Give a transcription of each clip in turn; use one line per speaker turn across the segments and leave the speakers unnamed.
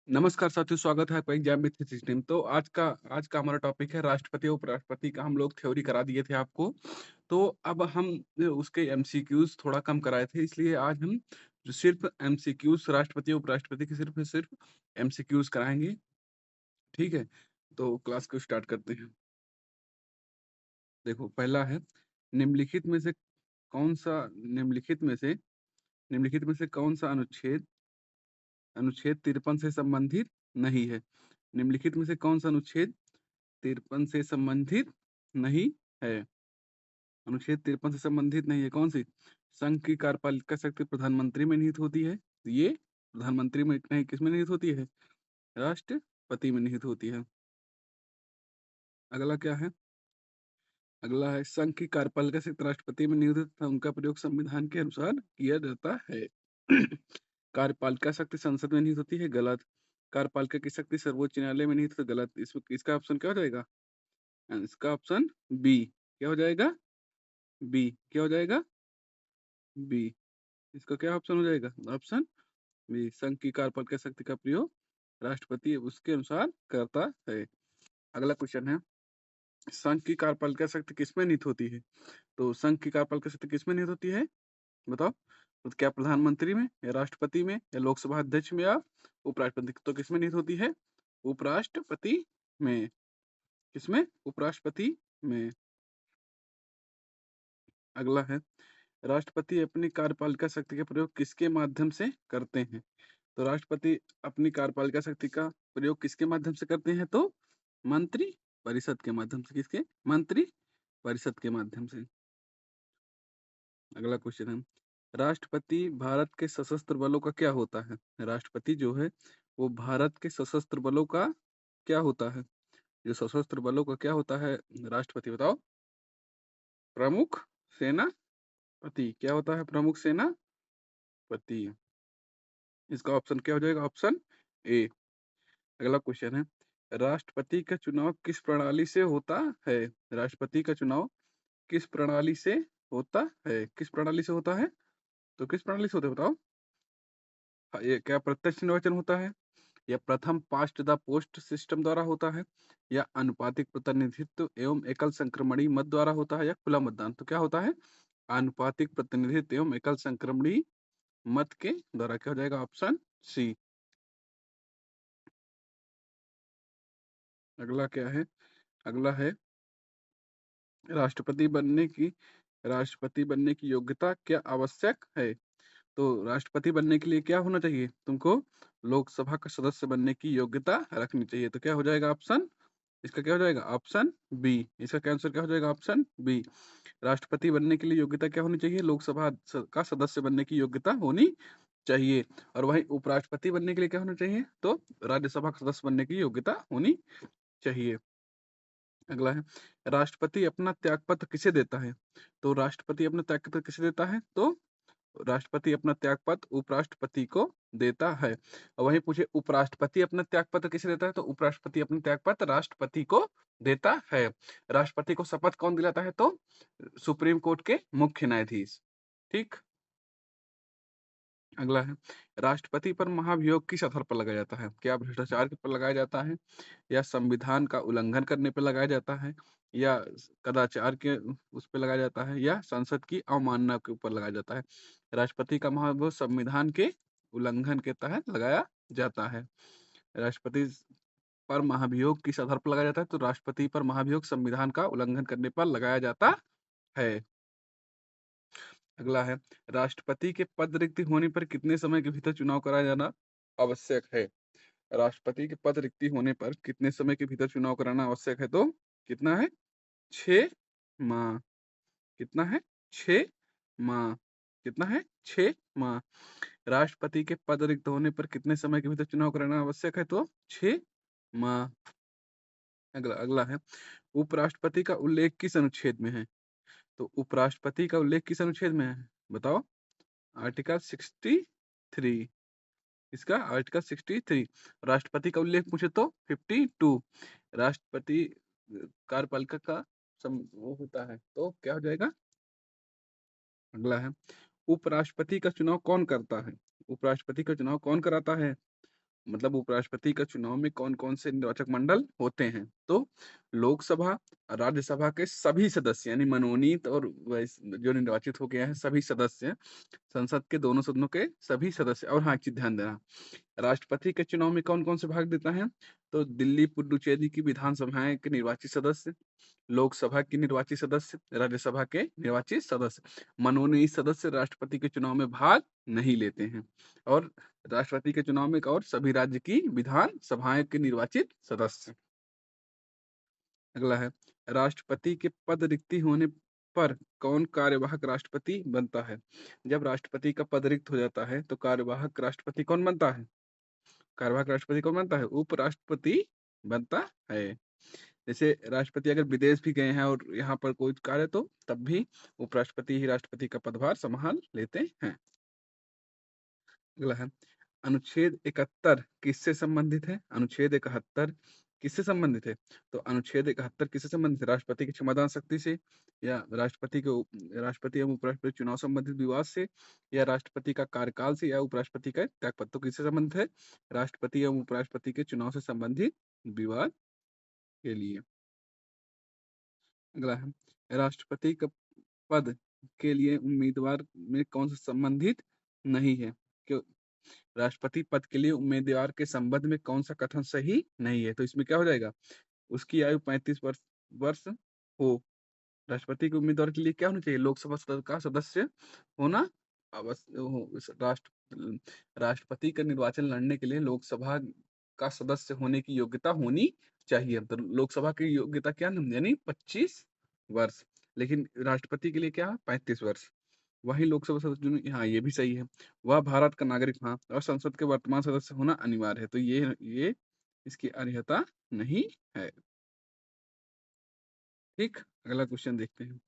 नमस्कार साथियों, स्वागत है आपका एग्जाम विथ सिस्टम। तो आज का हमारा टॉपिक है राष्ट्रपति और उपराष्ट्रपति का। हम लोग थ्योरी करा दिए थे आपको। तो अब हम उसके एमसीक्यूज थोड़ा कम कराए थे, इसलिए आज हम जो सिर्फ एमसीक्यूज राष्ट्रपति और उपराष्ट्रपति के सिर्फ एमसीक्यूज कराएंगे। ठीक है, तो क्लास को स्टार्ट करते हैं। देखो, पहला है निम्नलिखित में से कौन सा निम्नलिखित में से कौन सा अनुच्छेद अनुच्छेद 53 से संबंधित नहीं है। निम्नलिखित में से कौन सा अनुच्छेद 53 से संबंधित नहीं है। अनुच्छेद 53 से संबंधित नहीं है। कौन सी? संघ की कार्यपालिका शक्ति प्रधानमंत्री में निहित होती है। ये प्रधानमंत्री में नहीं, किसमें निहित होती है? राष्ट्रपति में निहित होती है। अगला क्या है? अगला है संघ की कार्यपालिका शक्ति राष्ट्रपति में निहित होती है, उनका प्रयोग संविधान के अनुसार किया जाता है। कार्यपालिका शक्ति संसद में निहित होती है, गलत। कार्यपालिका की शक्ति सर्वोच्च न्यायालय में निहित, गलत। इसमें इसका ऑप्शन क्या हो जाएगा? इसका ऑप्शन बी। क्या हो जाएगा? बी। क्या हो जाएगा? बी। इसका क्या ऑप्शन हो जाएगा? Option B. संघ की कार्यपालिका शक्ति का प्रयोग राष्ट्रपति उसके अनुसार करता है। अगला क्वेश्चन है, संघ की कार्यपालिका शक्ति किसमें निहित होती है? तो संघ की कार्यपालिका शक्ति किसमें निहित होती है? बताओ। तो क्या प्रधानमंत्री में, या राष्ट्रपति में, या लोकसभा अध्यक्ष में, या उपराष्ट्रपति? तो किसमें निहित होती है? उपराष्ट्रपति में। किसमें? उपराष्ट्रपति में। अगला है, राष्ट्रपति अपनी कार्यपालिका शक्ति का प्रयोग किसके माध्यम से करते हैं? तो राष्ट्रपति अपनी कार्यपालिका शक्ति का प्रयोग किसके माध्यम से करते हैं? तो मंत्री परिषद के माध्यम से। किसके? मंत्री परिषद के माध्यम से। अगला क्वेश्चन है, राष्ट्रपति भारत के सशस्त्र बलों का क्या होता है? राष्ट्रपति जो है वो भारत के सशस्त्र बलों का क्या होता है? जो सशस्त्र बलों का क्या होता है राष्ट्रपति? बताओ। प्रमुख सेनापति। क्या होता है? प्रमुख सेनापति। इसका ऑप्शन क्या हो जाएगा? Option A. अगला क्वेश्चन है, राष्ट्रपति का चुनाव किस प्रणाली से होता है? राष्ट्रपति का चुनाव किस प्रणाली से होता है? किस प्रणाली से होता है? तो किस प्रणाली से होता है बताओ। हाँ, ये क्या प्रत्यक्ष निर्वाचन होता है, या प्रथम पास्ट द पोस्ट सिस्टम द्वारा होता है, या अनुपातिक प्रतिनिधित्व एवं एकल संक्रमणी मत द्वारा होता है, या खुला मतदान? तो क्या होता है? अनुपातिक प्रतिनिधित्व एवं एकल संक्रमणी मत के द्वारा। क्या हो जाएगा? Option C. अगला क्या है? अगला है, राष्ट्रपति बनने की राष्ट्रपति बनने की योग्यता क्या आवश्यक है? तो राष्ट्रपति बनने के लिए क्या होना चाहिए तुमको? लोकसभा का सदस्य बनने की योग्यता रखनी चाहिए। तो क्या हो जाएगा ऑप्शन? इसका क्या हो जाएगा? Option B. इसका क्या आंसर क्या हो जाएगा? Option B. राष्ट्रपति बनने के लिए योग्यता क्या होनी चाहिए? लोकसभा का सदस्य बनने की योग्यता होनी चाहिए। और वहीं उपराष्ट्रपति बनने के लिए क्या होना चाहिए? तो राज्यसभा का सदस्य बनने की योग्यता होनी चाहिए। अगला है, राष्ट्रपति अपना त्यागपत्र किसे देता है? तो राष्ट्रपति अपना त्यागपत्र किसे देता है? तो राष्ट्रपति अपना त्यागपत्र उपराष्ट्रपति को देता है। और वहीं पूछे उपराष्ट्रपति अपना त्यागपत्र किसे देता है? तो उपराष्ट्रपति अपना त्यागपत्र राष्ट्रपति को देता है। राष्ट्रपति को शपथ कौन दिलाता है? तो सुप्रीम कोर्ट के मुख्य न्यायाधीश। ठीक। अगला है, राष्ट्रपति पर महाभियोग किस आधार पर लगाया जाता है? क्या भ्रष्टाचार के पर लगाया जाता है, या संविधान का उल्लंघन करने पर लगाया जाता है, या कदाचार के उस पर लगाया जाता है, या संसद की अवमानना के ऊपर लगाया जाता है? राष्ट्रपति का महाभियोग संविधान के उल्लंघन के तहत लगाया जाता है। राष्ट्रपति पर महाभियोग किस आधार पर लगाया जाता है? तो राष्ट्रपति पर महाभियोग संविधान का उल्लंघन करने पर लगाया जाता है। अगला है, राष्ट्रपति के पद रिक्त होने पर कितने समय के भीतर चुनाव कराया जाना आवश्यक है? राष्ट्रपति के पद रिक्ति होने पर कितने समय के भीतर चुनाव कराना आवश्यक है? तो कितना है? 6 माह। कितना है? 6 माह। कितना है? 6 माह। राष्ट्रपति के पद रिक्त होने पर कितने समय के भीतर चुनाव कराना आवश्यक है? तो 6 माह। अगला अगला है, उपराष्ट्रपति का उल्लेख किस अनुच्छेद में है? तो उपराष्ट्रपति का उल्लेख किस अनुच्छेद में है? बताओ। आर्टिकल 63। इसका आर्टिकल 63। राष्ट्रपति का उल्लेख पूछे तो 52। राष्ट्रपति कार्यपालिका का वो होता है, तो क्या हो जाएगा? अगला है, उपराष्ट्रपति का चुनाव कौन करता है? उपराष्ट्रपति का चुनाव कौन कराता है? मतलब उपराष्ट्रपति का चुनाव में कौन-कौन से निर्वाचक मंडल होते हैं? तो लोकसभा, राज्यसभा के सभी सदस्य यानी मनोनीत और जो निर्वाचित हो गए हैं सभी सदस्य, संसद के दोनों सदनों के सभी सदस्य और हाँ, एक चीज़ ध्यान देना, राष्ट्रपति के चुनाव में कौन-कौन से भाग लेता है? तो दिल्ली, पुडुचेरी की विधानसभाएँ के निर्वाचित सदस्य, लोकसभा के निर्वाचित सदस्य, राज्यसभा के निर्वाचित सदस्य। मनोनीत सदस्य राष्ट्रपति के चुनाव में भाग नहीं लेते हैं और राष्ट्रपति के चुनाव में एक और सभी राज्य की विधान सभाएँ के निर्वाचित सदस्य। अगला है, राष्ट्रपति के पद रिक्ति होने पर कौन कार्यवाहक राष्ट्रपति बनता है? जब राष्ट्रपति का पद रिक्त हो जाता है, तो कार्यवाहक राष्ट्रपति कौन बनता है? कार्यवाहक राष्ट्रपति कौन बनता है? उपराष्ट्रपति बनता है। जैसे राष्ट्रपति अगर विदेश भी गए हैं और यहाँ पर कोई कार्य है तो तब भी उपराष्ट्रपति ही राष्ट्रपति का पदभार संभाल लेते हैं। अगला है, अनुच्छेद 71 किससे संबंधित है? अनुच्छेद 71 किससे संबंधित है? तो अनुच्छेद 71 किससे संबंधित है? राष्ट्रपति की क्षमता शक्ति से या राष्ट्रपति एवं उपराष्ट्रपति चुनाव संबंधित विवाद से या राष्ट्रपति का कार्यकाल से या उपराष्ट्रपति का त्यागपत्र। तो किससे संबंधित है? राष्ट्रपति एवं उपराष्ट्रपति के चुनाव से संबंधित विवाद के लिए। अगला है, राष्ट्रपति का पद के लिए उम्मीदवार में कौन सा संबंधित नहीं है? क्यों? राष्ट्रपति पद के लिए उम्मीदवार के संबंध में कौन सा कथन सही नहीं है? तो इसमें क्या हो जाएगा? उसकी आयु 35 वर्ष वर्ष हो। राष्ट्रपति के उम्मीदवार के लिए क्या होना चाहिए? लोकसभा का सदस्य होना राष्ट्रपति का निर्वाचन लड़ने के लिए लोकसभा का सदस्य होने की योग्यता होनी चाहिए। तो लोकसभा की योग्यता क्या यानी 25 वर्ष, लेकिन राष्ट्रपति के लिए क्या 35 वर्ष। वही लोकसभा सदस्य हाँ, ये भी सही है। वह भारत का नागरिक हाँ और संसद के वर्तमान सदस्य होना अनिवार्य है। तो ये इसकी अर्हता नहीं है। ठीक, अगला क्वेश्चन देखते हैं।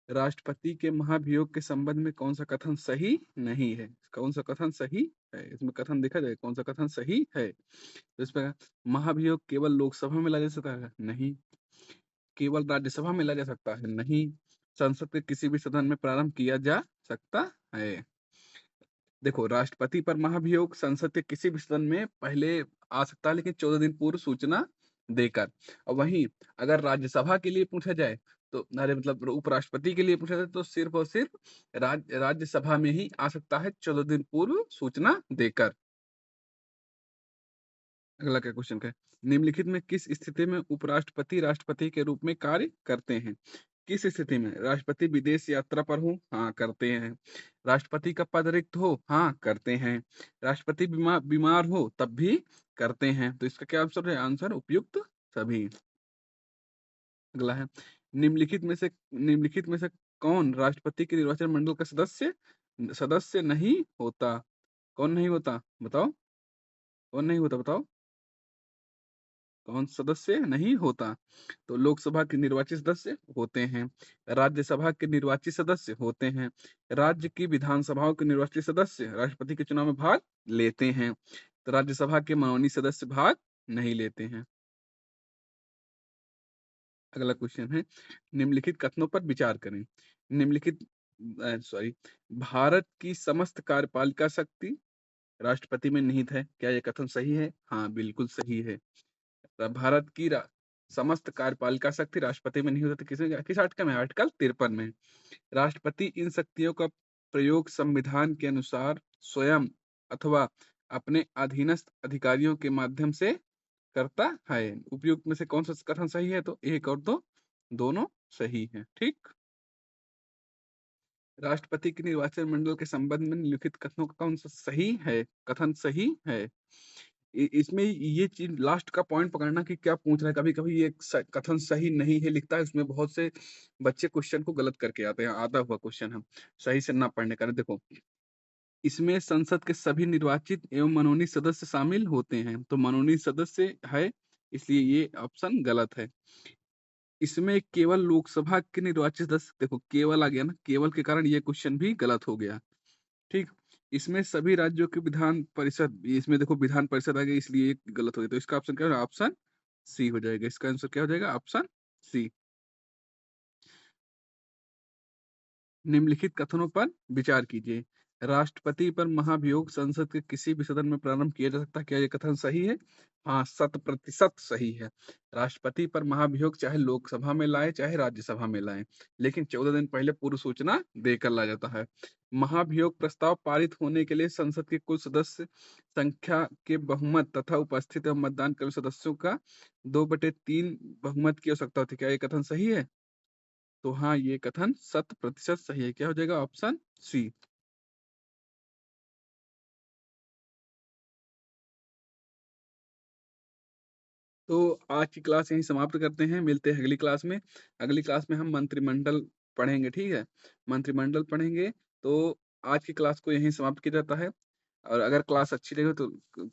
राष्ट्रपति के महाभियोग के संबंध में कौन सा कथन सही नहीं है? कौन सा कथन सही है? इसमें कथन देखा जाए कौन सा कथन सही है। तो इसमें महाभियोग केवल लोकसभा में लाया जा सकता है? नहीं। केवल राज्यसभा में लाया जा सकता है? नहीं। संसद के किसी भी सदन में प्रारंभ किया जा सकता है? देखो, राष्ट्रपति पर महाभियोग संसद के किसी भी सदन में पहले आ सकता है, लेकिन 14 दिन पूर्व सूचना देकर। और वहीं अगर राज्यसभा के लिए पूछा जाए तो अरे मतलब उपराष्ट्रपति के लिए पूछा जाए तो सिर्फ और सिर्फ राज्यसभा में ही आ सकता है 14 दिन पूर्व सूचना देकर। अगला क्या क्वेश्चन का है? निम्नलिखित में किस स्थिति में उपराष्ट्रपति राष्ट्रपति के रूप में कार्य करते हैं? किस स्थिति में? राष्ट्रपति विदेश यात्रा पर हो? हाँ, करते हैं। राष्ट्रपति का पद रिक्त हो? हाँ, करते हैं। राष्ट्रपति बीमार हो तब भी करते हैं। तो इसका क्या आंसर है? आंसर उपयुक्त सभी। अगला है, निम्नलिखित में से कौन राष्ट्रपति के निर्वाचन मंडल का सदस्य सदस्य नहीं होता? कौन नहीं होता? बताओ। कौन नहीं होता बताओ? कौन सदस्य नहीं होता? तो लोकसभा के निर्वाचित सदस्य होते हैं, राज्यसभा के निर्वाचित सदस्य होते हैं, राज्य की विधानसभाओं के निर्वाचित सदस्य राष्ट्रपति के चुनाव में भाग लेते हैं, तो राज्यसभा के मनोनीत सदस्य भाग नहीं लेते हैं। अगला क्वेश्चन है, निम्नलिखित कथनों पर विचार करें। निम्नलिखित सॉरी भारत की समस्त कार्यपालिका शक्ति राष्ट्रपति में निहित है। क्या यह कथन सही है? हाँ, बिल्कुल सही है। भारत की समस्त कार्यपालिका शक्ति राष्ट्रपति में नहीं होती। किस आर्टिकल में? आर्टिकल 53 में। राष्ट्रपति इन शक्तियों का प्रयोग संविधान के अनुसार स्वयं अथवा अपने अधीनस्थ अधिकारियों के माध्यम से करता है। उपयुक्त में से कौन सा कथन सही है? तो एक और दो दोनों सही है। ठीक, राष्ट्रपति के निर्वाचन मंडल के संबंध में निम्नलिखित कथनों का कौन सा सही है? कथन सही है। इसमें ये चीज लास्ट का पॉइंट पकड़ना कि क्या पूछ रहा है। कभी कभी ये कथन सही नहीं है लिखता है, उसमें बहुत से बच्चे क्वेश्चन को गलत करके आते हैं। आता हुआ क्वेश्चन हम सही से ना पढ़ने का। देखो, इसमें संसद के सभी निर्वाचित एवं मनोनीत सदस्य शामिल होते हैं, तो मनोनीत सदस्य है, इसलिए ये ऑप्शन गलत है। इसमें केवल लोकसभा के निर्वाचित सदस्य, देखो केवल आ गया ना, केवल के कारण ये क्वेश्चन भी गलत हो गया। ठीक, इसमें सभी राज्यों के विधान परिषद, इसमें देखो विधान परिषद आ गई, इसलिए ये गलत हो गया। तो इसका ऑप्शन क्या होगा? ऑप्शन सी हो जाएगा। इसका आंसर क्या हो जाएगा? Option C. निम्नलिखित कथनों पर विचार कीजिए। राष्ट्रपति पर महाभियोग संसद के किसी भी सदन में प्रारंभ किया जा सकता है। क्या ये कथन सही है? हाँ, शत प्रतिशत सही है। राष्ट्रपति पर महाभियोग चाहे लोकसभा में लाएँ, चाहे राज्यसभा में लाएँ, लेकिन 14 दिन पहले पूर्व सूचना देकर लाया जाता है। महाभियोग प्रस्ताव पारित होने के लिए संसद के कुल सदस्य संख्या के बहुमत तथा उपस्थित एवं मतदान करे सदस्यों का 2/3 बहुमत की आवश्यकता होती है। क्या ये कथन सही है? तो हाँ, ये कथन शत प्रतिशत सही है। क्या हो जाएगा? Option C. तो आज की क्लास यहीं समाप्त करते हैं, मिलते हैं अगली क्लास में। अगली क्लास में हम मंत्रिमंडल पढ़ेंगे, ठीक है? मंत्रिमंडल पढ़ेंगे, तो आज की क्लास को यहीं समाप्त किया जाता है। और अगर क्लास अच्छी लगे तो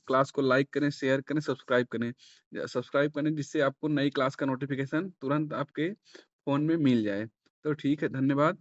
क्लास को लाइक करें, शेयर करें, सब्सक्राइब करें। सब्सक्राइब करें जिससे आपको नई क्लास का नोटिफ़िकेशन तुरंत आपके फ़ोन में मिल जाए। तो ठीक है, धन्यवाद।